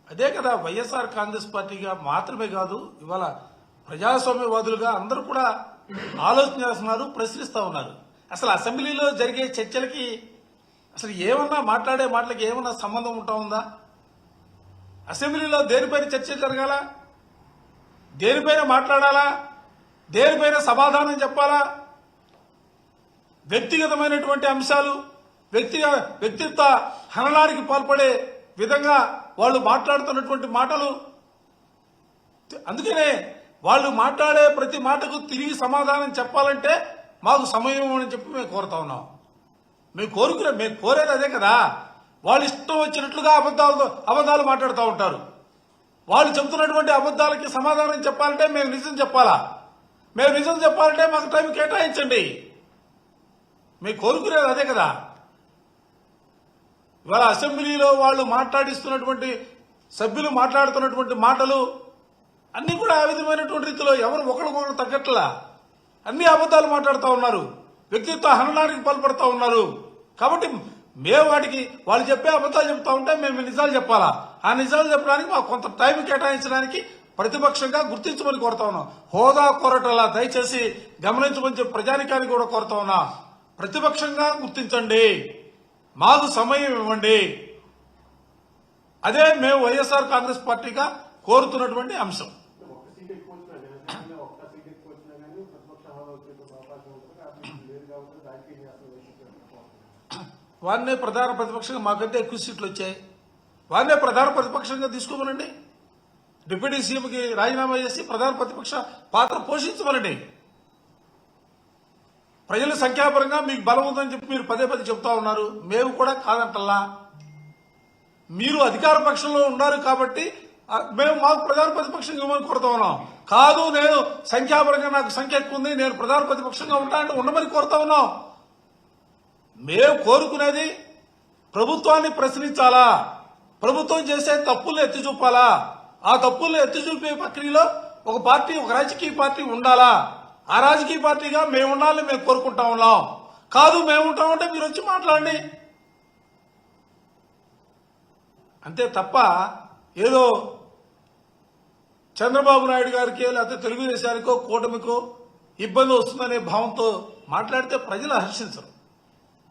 అదే కదా వైఎస్ఆర్ కాంగ్రెస్ పార్టీగా మాత్రమే కాదు, ఇవాళ ప్రజాస్వామ్యవాదులుగా అందరూ కూడా ఆలోచన చేస్తున్నారు, ప్రశ్నిస్తా ఉన్నారు. అసలు అసెంబ్లీలో జరిగే చర్చలకి అసలు ఏమన్నా మాట్లాడే మాటలకి ఏమన్నా సంబంధం ఉంటా ఉందా? అసెంబ్లీలో దేనిపైన చర్చ జరగాల, దేనిపైన మాట్లాడాలా, దేనిపైన సమాధానం చెప్పాలా? వ్యక్తిగతమైనటువంటి అంశాలు, వ్యక్తిత్వ హననానికి పాల్పడే విధంగా వాళ్ళు మాట్లాడుతున్నటువంటి మాటలు. అందుకనే వాళ్ళు మాట్లాడే ప్రతి మాటకు తిరిగి సమాధానం చెప్పాలంటే మాకు సమయం అని చెప్పి మేము కోరుతా ఉన్నాం. మేము కోరేది అదే కదా. వాళ్ళు ఇష్టం వచ్చినట్లుగా అబద్ధాలు మాట్లాడుతూ ఉంటారు. వాళ్ళు చెబుతున్నటువంటి అబద్ధాలకి సమాధానం చెప్పాలంటే మేము నిజం చెప్పాలా? మేము నిజం చెప్పాలంటే మాకు టైం కేటాయించండి. మేము కోరుకునేది అదే కదా. ఇవాళ అసెంబ్లీలో వాళ్ళు మాట్లాడిస్తున్నటువంటి సభ్యులు మాట్లాడుతున్నటువంటి మాటలు అన్ని కూడా ఆ విధమైనటువంటి రీతిలో ఎవరు ఒకరికొకరు తగ్గట్లా అన్ని అబద్ధాలు మాట్లాడుతూ ఉన్నారు, వ్యక్తిత్వ హననానికి పాల్పడుతూ ఉన్నారు. కాబట్టి మేము వాటికి వాళ్ళు చెప్పే అబద్ధాలు చెప్తా ఉంటే మేము నిజాలు చెప్పాలా? ఆ నిజాలు చెప్పడానికి మాకు కొంత టైం కేటాయించడానికి ప్రతిపక్షంగా గుర్తించమని కోరుతా ఉన్నాం. హోదా కోరటలా దయచేసి గమనించమని చెప్పి ప్రజానికానికి కూడా కోరుతా ఉన్నా. ప్రతిపక్షంగా గుర్తించండి, మాకు సమయం ఇవ్వండి. అదే మేము వైఎస్ఆర్ కాంగ్రెస్ పార్టీగా కోరుతున్నటువంటి అంశం. వారినే ప్రధాన ప్రతిపక్షంగా, మాకంటే ఎక్కువ సీట్లు వచ్చాయి, వారినే ప్రధాన ప్రతిపక్షంగా తీసుకోమనండి. డిప్యూటీ సీఎంకి రాజీనామా చేసి ప్రధాన ప్రతిపక్ష పాత్ర పోషించమనండి. ప్రజల సంఖ్యాపరంగా మీకు బలం ఉందని చెప్పి మీరు పదే చెప్తా ఉన్నారు. మేము కూడా కాదంటల్లా. మీరు అధికార పక్షంలో ఉన్నారు కాబట్టి మేము మాకు ప్రధాన ప్రతిపక్షంగా ఇవ్వమని కోరుతా ఉన్నాం. కాదు, నేను సంఖ్యాపరంగా నాకు సంఖ్య ఎక్కువ ఉంది, నేను ప్రధాన ప్రతిపక్షంగా ఉంటానంటే ఉండమని కోరుతా ఉన్నాం. మేము కోరుకునేది ప్రభుత్వాన్ని ప్రశ్నించాలా, ప్రభుత్వం చేసే తప్పుల్ని ఎత్తి చూపాలా, ఆ తప్పుల్ని ఎత్తి చూపే ప్రక్రియలో ఒక పార్టీ, ఒక రాజకీయ పార్టీ ఉండాలా. ఆ రాజకీయ పార్టీగా మేము ఉండాలని మేము కోరుకుంటా ఉన్నాం. కాదు మేము ఉంటామంటే మీరు వచ్చి మాట్లాడండి అంతే తప్ప ఏదో చంద్రబాబు నాయుడు గారికి లేకపోతే తెలుగుదేశానికో కూటమికో ఇబ్బంది వస్తుందనే భావంతో మాట్లాడితే ప్రజలు హర్షించరు.